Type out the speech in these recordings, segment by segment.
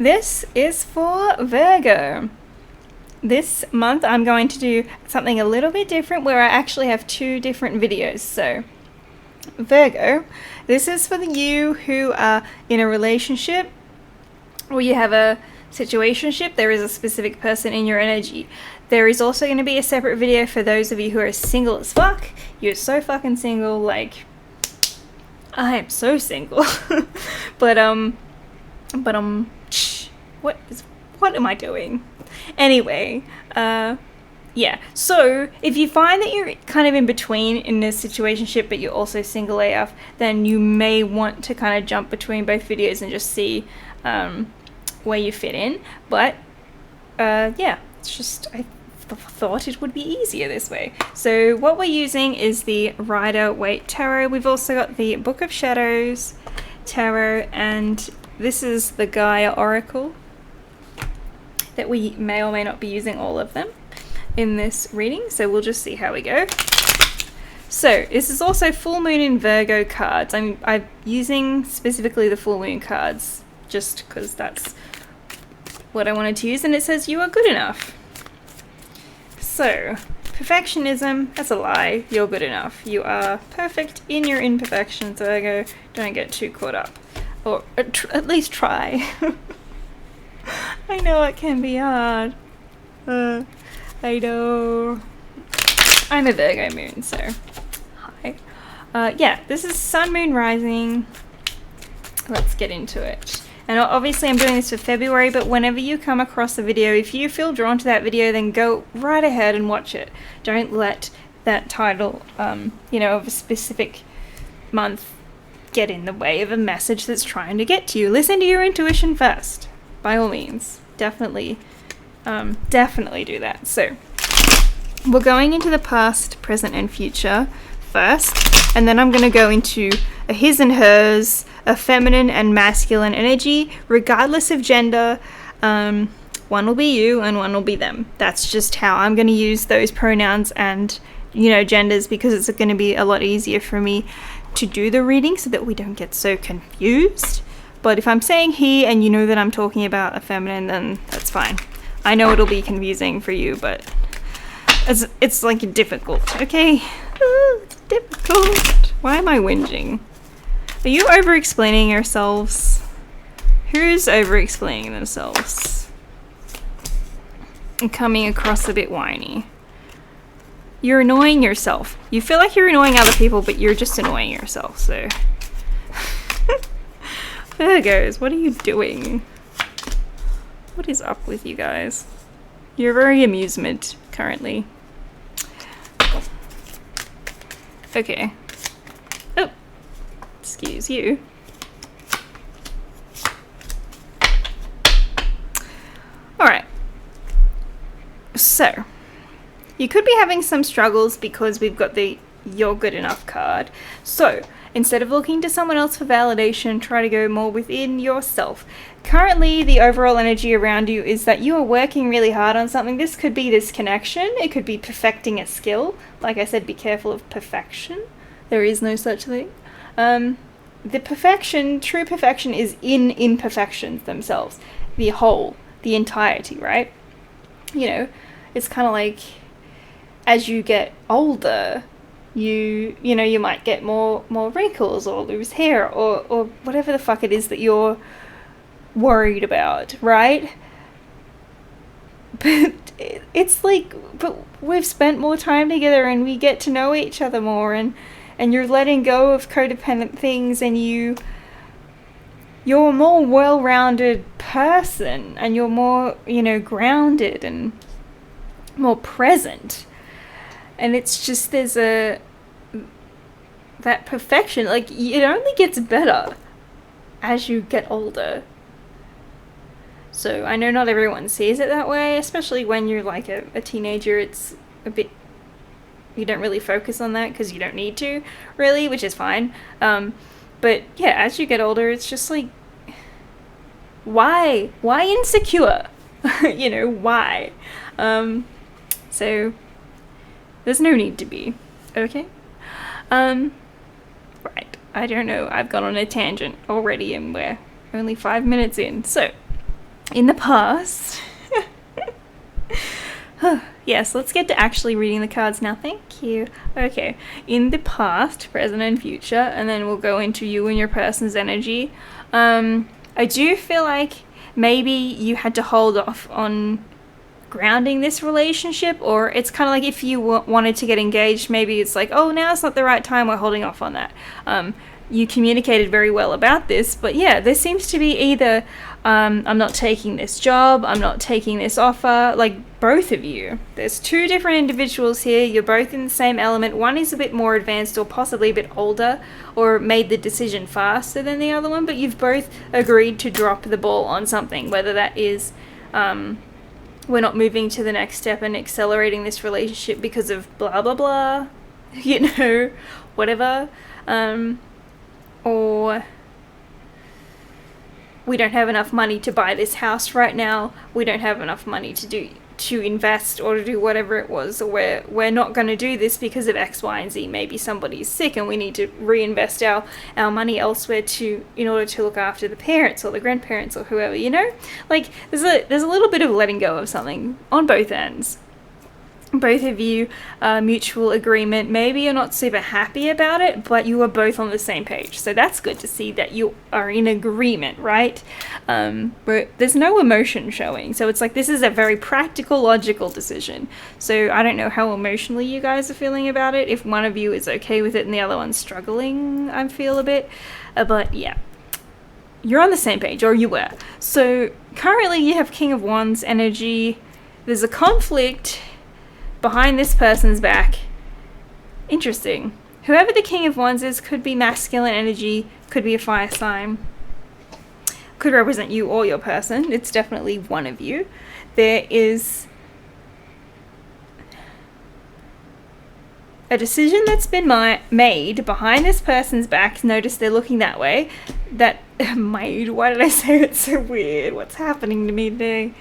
This is for Virgo. This month I'm going to do something a little bit different where I actually have two different videos. So, Virgo, this is for you who are in a relationship or you have a situationship. There is a specific person in your energy. There is also going to be a separate video for those of you who are single as fuck. You're so fucking single, like, I am so single. but what am I doing? Anyway, yeah. So if you find that you're kind of in between in a situationship, but you're also single AF, then you may want to kind of jump between both videos and just see where you fit in. But yeah, it's just I thought it would be easier this way. So what we're using is the Rider-Waite Tarot. We've also got the Book of Shadows Tarot, and this is the Gaia Oracle that we may or may not be using all of them in this reading, so we'll just see how we go. So this is also full moon in Virgo cards. I'm using specifically the full moon cards just because that's what I wanted to use, and it says you are good enough. So perfectionism, that's a lie. You're good enough. You are perfect in your imperfections, Virgo. Don't get too caught up, or at least try. I know it can be hard. I know. I'm a Virgo moon, so hi. Yeah, this is Sun, Moon, Rising. Let's get into it. And obviously I'm doing this for February, but whenever you come across a video, if you feel drawn to that video, then go right ahead and watch it. Don't let that title, you know, of a specific month get in the way of a message that's trying to get to you. Listen to your intuition first. By all means, definitely do that. So we're going into the past, present, and future first, and then I'm going to go into a his and hers, a feminine and masculine energy, regardless of gender. One will be you and one will be them. That's just how I'm going to use those pronouns and, you know, genders, because it's going to be a lot easier for me to do the reading so that we don't get so confused. But if I'm saying he and you know that I'm talking about a feminine, then that's fine. I know it'll be confusing for you, but it's like difficult, okay? Ooh, it's difficult. Why am I whinging? Are you over-explaining yourselves? Who's over-explaining themselves? And coming across a bit whiny. You're annoying yourself. You feel like you're annoying other people, but you're just annoying yourself, so... Virgos, what are you doing? What is up with you guys? You're very amusement currently. Okay. Oh, excuse you. Alright. So, you could be having some struggles because we've got the You're Good Enough card. So, instead of looking to someone else for validation, try to go more within yourself. Currently, the overall energy around you is that you are working really hard on something. This could be this connection. It could be perfecting a skill. Like I said, be careful of perfection. There is no such thing. The perfection, true perfection, is in imperfections themselves. The whole, the entirety, right? You know, it's kind of like as you get older, you know, you might get more wrinkles or lose hair or whatever the fuck it is that you're worried about, right? But it's like, but we've spent more time together and we get to know each other more, and you're letting go of codependent things, and you're a more well-rounded person, and you're more, you know, grounded and more present. And it's just, there's that perfection, like, it only gets better as you get older. So I know not everyone sees it that way, especially when you're like a teenager. It's a bit, you don't really focus on that because you don't need to, really, which is fine. But yeah, as you get older, it's just like, why insecure? You know, why? So there's no need to be, okay? Right, I don't know, I've gone on a tangent already and we're only 5 minutes in. So, in the past. Yes, let's get to actually reading the cards now. Thank you. Okay, in the past, present, and future, and then we'll go into you and your person's energy. I do feel like maybe you had to hold off on grounding this relationship, or it's kind of like if you wanted to get engaged, maybe it's like, oh, now it's not the right time, we're holding off on that. You communicated very well about this, but yeah, there seems to be either I'm not taking this job, I'm not taking this offer, like both of you. There's two different individuals here, you're both in the same element. One is a bit more advanced or possibly a bit older or made the decision faster than the other one, but you've both agreed to drop the ball on something, whether that is we're not moving to the next step and accelerating this relationship because of blah blah blah, you know, whatever, or we don't have enough money to buy this house right now, we don't have enough money to invest or to do whatever it was, or we're not going to do this because of X, Y, and Z. Maybe somebody's sick and we need to reinvest our money elsewhere in order to look after the parents or the grandparents or whoever, you know? Like, there's a little bit of letting go of something on both ends. Both of you, mutual agreement. Maybe you're not super happy about it, but you are both on the same page. So that's good to see that you are in agreement, right? But there's no emotion showing. So it's like this is a very practical, logical decision. So I don't know how emotionally you guys are feeling about it. If one of you is okay with it and the other one's struggling, I feel a bit. But yeah, you're on the same page, or you were. So currently you have King of Wands energy. There's a conflict behind this person's back. Interesting. Whoever the King of Wands is could be masculine energy, could be a fire sign, could represent you or your person. It's definitely one of you. There is a decision that's been made behind this person's back. Notice they're looking that way. That made, why did I say it so weird? What's happening to me today?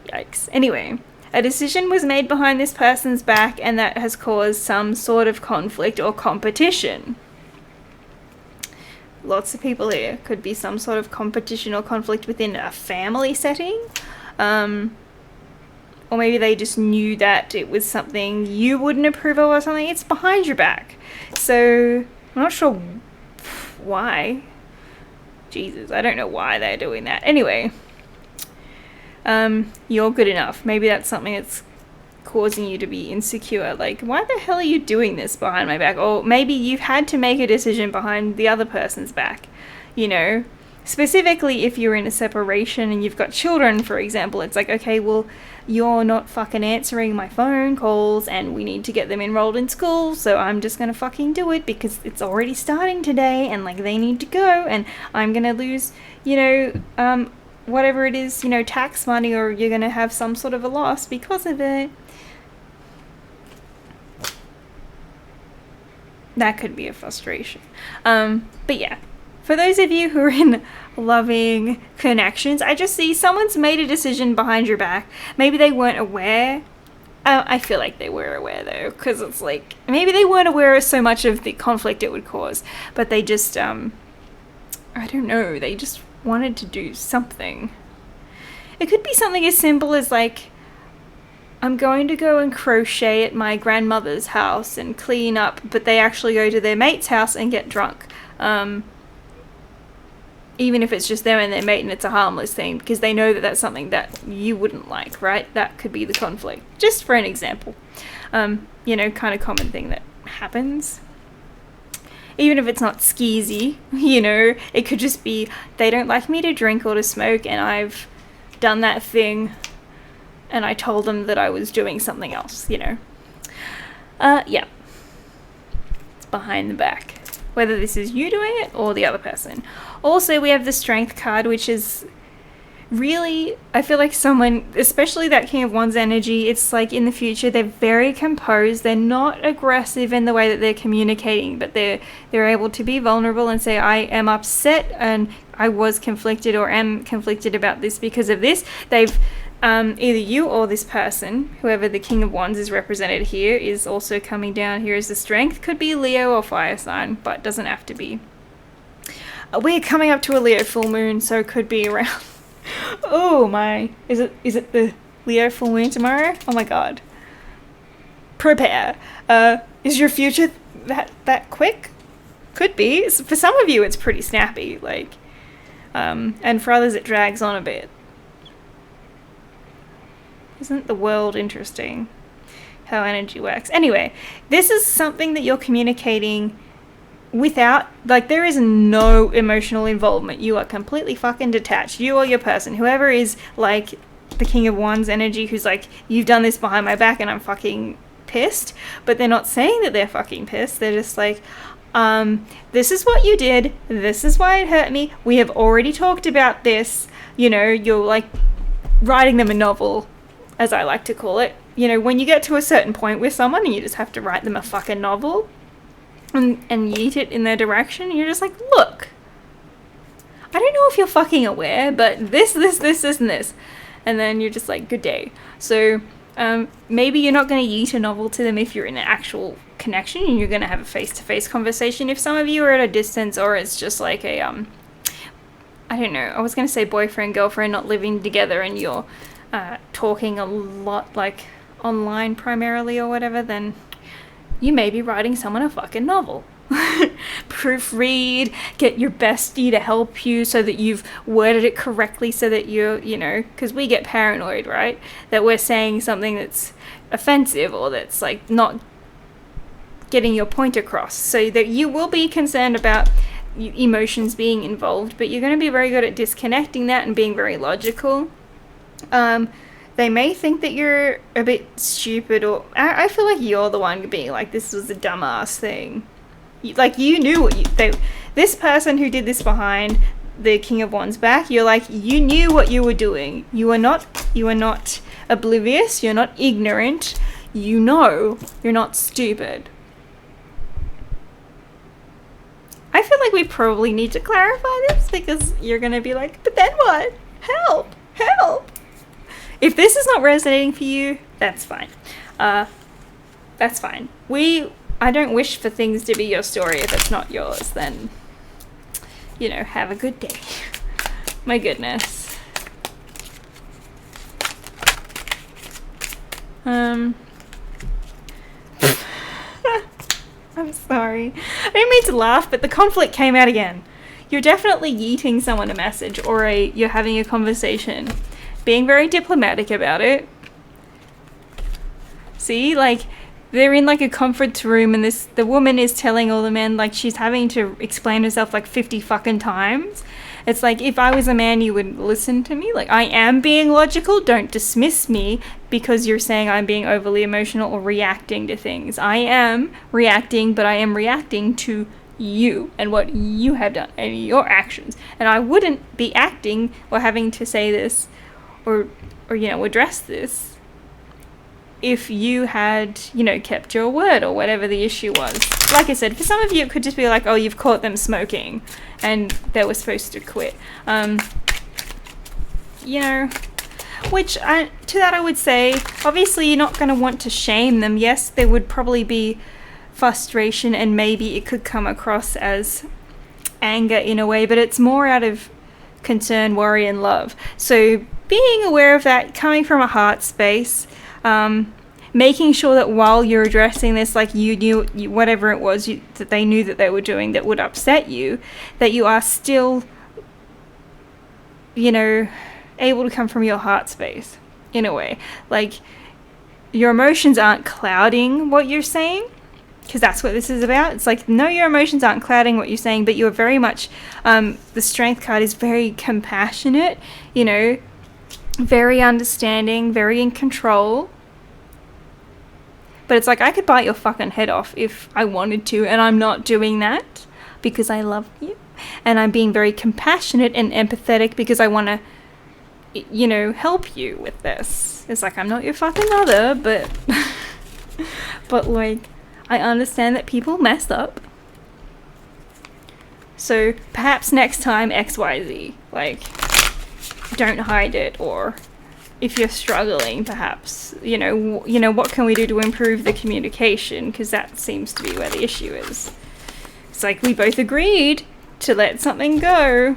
Yikes. Anyway, a decision was made behind this person's back, and that has caused some sort of conflict or competition. Lots of people here. Could be some sort of competition or conflict within a family setting. Or maybe they just knew that it was something you wouldn't approve of or something. It's behind your back. So, I'm not sure why. Jesus, I don't know why they're doing that. Anyway. You're good enough. Maybe that's something that's causing you to be insecure. Like, why the hell are you doing this behind my back? Or maybe you've had to make a decision behind the other person's back, you know? Specifically, if you're in a separation and you've got children, for example, it's like, okay, well, you're not fucking answering my phone calls and we need to get them enrolled in school, so I'm just gonna fucking do it because it's already starting today and, like, they need to go and I'm gonna lose, you know, whatever it is, you know, tax money, or you're going to have some sort of a loss because of it. That could be a frustration. But yeah, for those of you who are in loving connections, I just see someone's made a decision behind your back. Maybe they weren't aware. I feel like they were aware though, because it's like, maybe they weren't aware of so much of the conflict it would cause, but they just, I don't know, they just wanted to do something. It could be something as simple as like, I'm going to go and crochet at my grandmother's house and clean up, but they actually go to their mate's house and get drunk. Even if it's just them and their mate and it's a harmless thing, because they know that that's something that you wouldn't like, right? That could be the conflict. Just for an example. You know, kind of common thing that happens. Even if it's not skeezy, you know, it could just be they don't like me to drink or to smoke, and I've done that thing and I told them that I was doing something else, you know. Yeah. It's behind the back. Whether this is you doing it or the other person. Also, we have the Strength card, which is really, I feel like someone, especially that King of Wands energy, it's like in the future they're very composed, they're not aggressive in the way that they're communicating, but they're able to be vulnerable and say, I am upset and I was conflicted or am conflicted about this because of this. They've either you or this person, whoever the King of Wands is represented here, is also coming down here as the Strength. Could be Leo or fire sign, but doesn't have to be. We're coming up to a Leo full moon, so it could be around Oh my, is it the Leo full moon tomorrow? Oh my god. Prepare. Is your future that quick? Could be. For some of you it's pretty snappy, like, and for others it drags on a bit. Isn't the world interesting? How energy works. Anyway, this is something that you're communicating without, like, there is no emotional involvement. You are completely fucking detached. You or your person, whoever is like the King of Wands energy, who's like, you've done this behind my back and I'm fucking pissed, but they're not saying that they're fucking pissed. They're just like, this is what you did. This is why it hurt me. We have already talked about this. You know, you're like writing them a novel, as I like to call it. You know, when you get to a certain point with someone and you just have to write them a fucking novel and yeet it in their direction, you're just like, look, I don't know if you're fucking aware, but this, and this. And then you're just like, good day. So maybe you're not going to yeet a novel to them if you're in an actual connection and you're going to have a face-to-face conversation. If some of you are at a distance, or it's just like a, I don't know, I was going to say boyfriend, girlfriend, not living together, and you're talking a lot, like, online primarily or whatever, then you may be writing someone a fucking novel. Proofread, get your bestie to help you so that you've worded it correctly, so that you're, you know, because we get paranoid, right, that we're saying something that's offensive or that's like not getting your point across, so that you will be concerned about emotions being involved, but you're going to be very good at disconnecting that and being very logical. They may think that you're a bit stupid, or I feel like you're the one being like, this was a dumbass thing. Like, you knew what this person who did this behind the King of Wands back, you're like, you knew what you were doing. You are not oblivious, you're not ignorant, you know, you're not stupid. I feel like we probably need to clarify this, because you're going to be like, but then what? Help! If this is not resonating for you, that's fine. That's fine. I don't wish for things to be your story if it's not yours. Then, you know, have a good day. My goodness. I'm sorry. I didn't mean to laugh, but the conflict came out again. You're definitely yeeting someone a message, or you're having a conversation. Being very diplomatic about it. See, like, they're in like a conference room and the woman is telling all the men, like, she's having to explain herself like 50 fucking times. It's like, if I was a man, you would listen to me. Like, I am being logical. Don't dismiss me because you're saying I'm being overly emotional or reacting to things. I am reacting, but I am reacting to you and what you have done and your actions. And I wouldn't be acting or having to say this or you know, address this if you had, you know, kept your word or whatever the issue was. Like I said, for some of you it could just be like, oh, you've caught them smoking and they were supposed to quit. You know, which to that I would say, obviously you're not going to want to shame them. Yes, there would probably be frustration and maybe it could come across as anger in a way, but it's more out of concern, worry, and love. So being aware of that, coming from a heart space, making sure that while you're addressing this, like, you knew whatever it was that they knew that they were doing that would upset you, that you are still, you know, able to come from your heart space in a way. Like, your emotions aren't clouding what you're saying, because that's what this is about. It's like, no, your emotions aren't clouding what you're saying, but you're very much, the Strength card is very compassionate, you know, very understanding, very in control. But it's like, I could bite your fucking head off if I wanted to, and I'm not doing that because I love you. And I'm being very compassionate and empathetic because I want to, you know, help you with this. It's like, I'm not your fucking mother, but but like, I understand that people mess up. So perhaps next time XYZ, like, don't hide it. Or if you're struggling, perhaps, you know, what can we do to improve the communication? Because that seems to be where the issue is. It's like, we both agreed to let something go.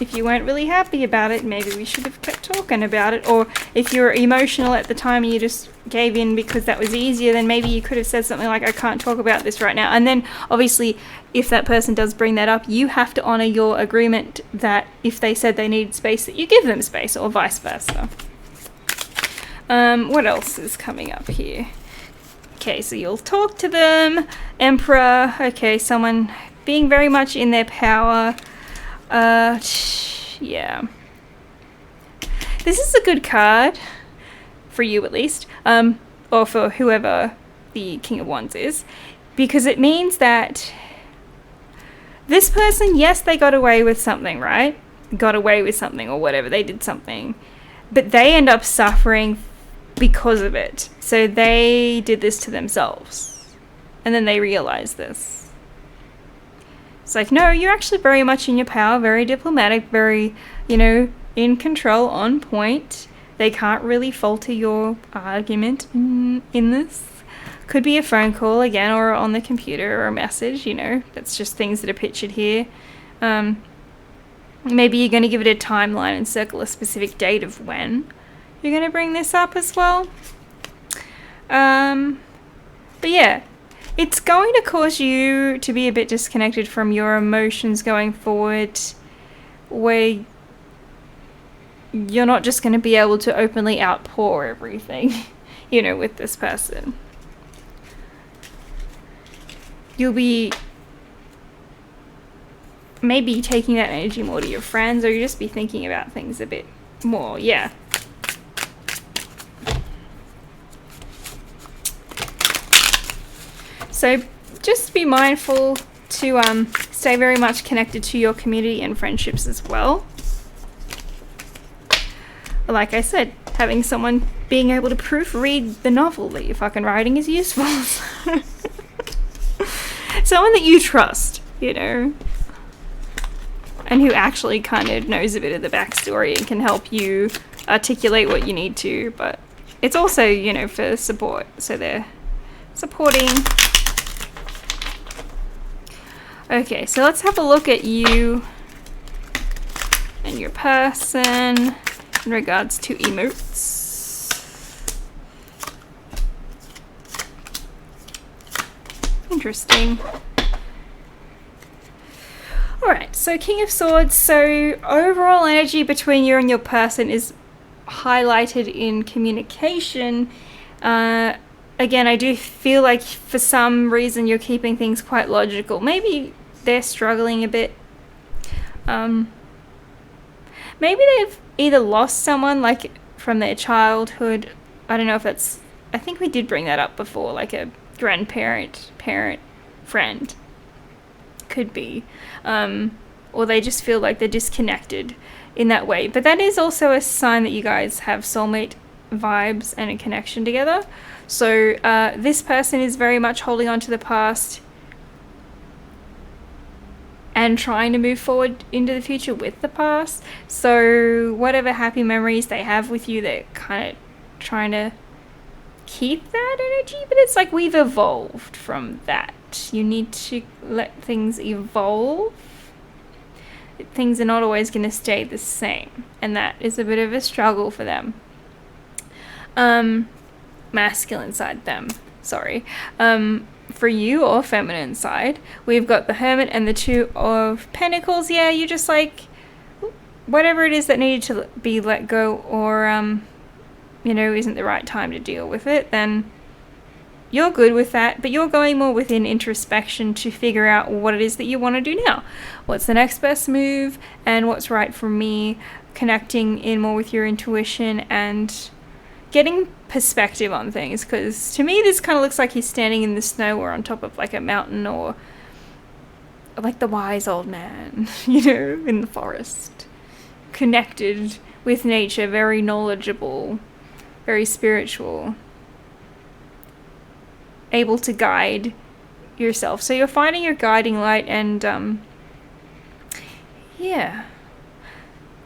if you weren't really happy about it, maybe we should have kept talking about it. Or if you were emotional at the time and you just gave in because that was easier, then maybe you could have said something like, I can't talk about this right now. And then obviously if that person does bring that up, you have to honor your agreement that if they said they needed space, that you give them space, or vice versa. What else is coming up here? Okay, so you'll talk to them. Emperor. Okay, someone being very much in their power. Yeah. This is a good card. For you, at least. Or for whoever the King of Wands is. Because it means that this person, yes, they got away with something, right? Got away with something or whatever. They did something. But they end up suffering because of it. So they did this to themselves. And then they realize this. It's like, no, you're actually very much in your power, very diplomatic, very, in control, on point. They can't really falter your argument in this. Could be a phone call again, or on the computer, or a message, That's just things that are pictured here. Maybe you're going to give it a timeline and circle a specific date of when you're going to bring this up as well. But yeah, it's going to cause you to be a bit disconnected from your emotions going forward, where you're not just going to be able to openly outpour everything, with this person. You'll be maybe taking that energy more to your friends, or you just be thinking about things a bit more, yeah. So just be mindful to stay very much connected to your community and friendships as well. Like I said, having someone being able to proofread the novel that you're fucking writing is useful. Someone that you trust, and who actually kind of knows a bit of the backstory and can help you articulate what you need to. But it's also, for support. So they're supporting. Okay, so let's have a look at you and your person in regards to emotes. Interesting. Alright, so King of Swords. So overall energy between you and your person is highlighted in communication. Again, I do feel like for some reason you're keeping things quite logical. Maybe they're struggling a bit. Maybe they've either lost someone, like, from their childhood. I don't know if that's... I think we did bring that up before, like a grandparent, parent, friend. Could be. Or they just feel like they're disconnected in that way. But that is also a sign that you guys have soulmate vibes and a connection together. So this person is very much holding on to the past and trying to move forward into the future with the past. So whatever happy memories they have with you, they're kind of trying to keep that energy. But it's like we've evolved from that. You need to let things evolve. Things are not always going to stay the same. And that is a bit of a struggle for them. Masculine side them. Sorry. For you, or feminine side, we've got the Hermit and the Two of Pentacles. Yeah, you just like whatever it is that needed to be let go, or isn't the right time to deal with it, then you're good with that. But you're going more within introspection to figure out what it is that you want to do now. What's the next best move, and what's right for me, connecting in more with your intuition and getting perspective on things. Because to me this kind of looks like he's standing in the snow or on top of like a mountain, or like the wise old man, in the forest, connected with nature, very knowledgeable, very spiritual, able to guide yourself. So you're finding your guiding light and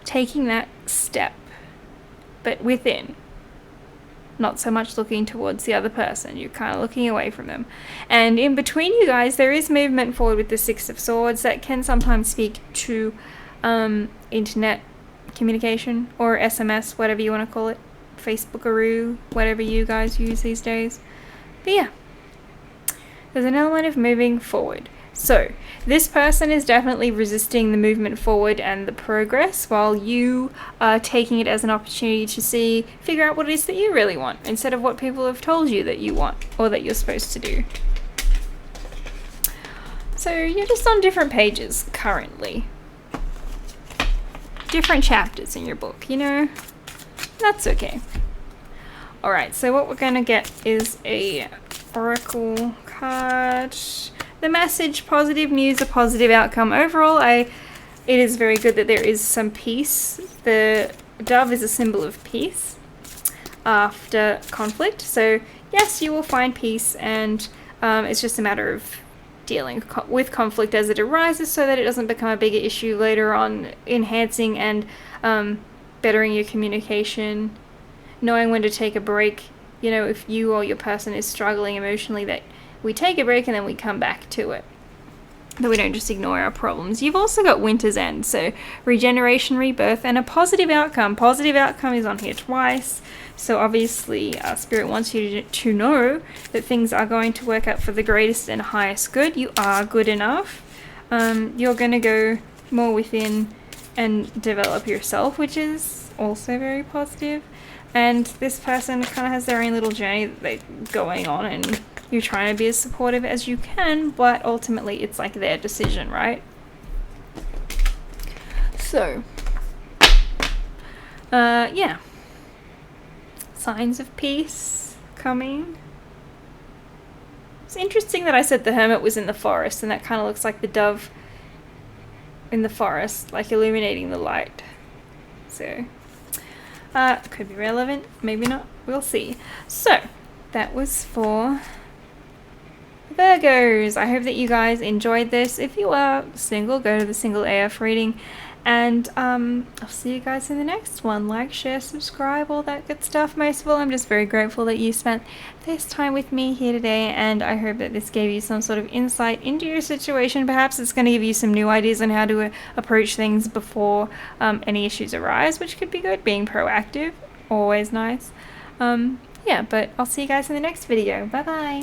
taking that step, but within. Not so much looking towards the other person. You're kind of looking away from them. And in between you guys, there is movement forward with the Six of Swords that can sometimes speak to internet communication, or SMS, whatever you want to call it, Facebookaroo, whatever you guys use these days. But yeah, there's an element of moving forward. So this person is definitely resisting the movement forward and the progress, while you are taking it as an opportunity to figure out what it is that you really want, instead of what people have told you that you want or that you're supposed to do. So you're just on different pages currently. Different chapters in your book, you know? That's okay. Alright, so what we're going to get is a oracle card. The message: positive news, a positive outcome. Overall, it is very good that there is some peace. The dove is a symbol of peace after conflict. So yes, you will find peace, and it's just a matter of dealing with conflict as it arises so that it doesn't become a bigger issue later on, enhancing and bettering your communication, knowing when to take a break. You know, if you or your person is struggling emotionally, that we take a break and then we come back to it, that we don't just ignore our problems. You've also got Winter's End, so regeneration, rebirth, and a positive outcome. Positive outcome is on here twice, so obviously Spirit wants you to know that things are going to work out for the greatest and highest good. You are good enough. You're going to go more within and develop yourself, which is also very positive. And this person kind of has their own little journey that they're going on, and you're trying to be as supportive as you can, but ultimately it's like their decision, right? So, yeah. Signs of peace coming. It's interesting that I said the Hermit was in the forest, and that kind of looks like the dove in the forest, like illuminating the light. So, could be relevant, maybe not, we'll see. So, that was for Virgos. I hope that you guys enjoyed this. If you are single, go to the Single AF reading, and I'll see you guys in the next one. Like, share, subscribe, all that good stuff. Most of all, I'm just very grateful that you spent this time with me here today, and I hope that this gave you some sort of insight into your situation. Perhaps it's going to give you some new ideas on how to approach things before any issues arise, which could be good. Being proactive, always nice. Yeah, but I'll see you guys in the next video. Bye bye.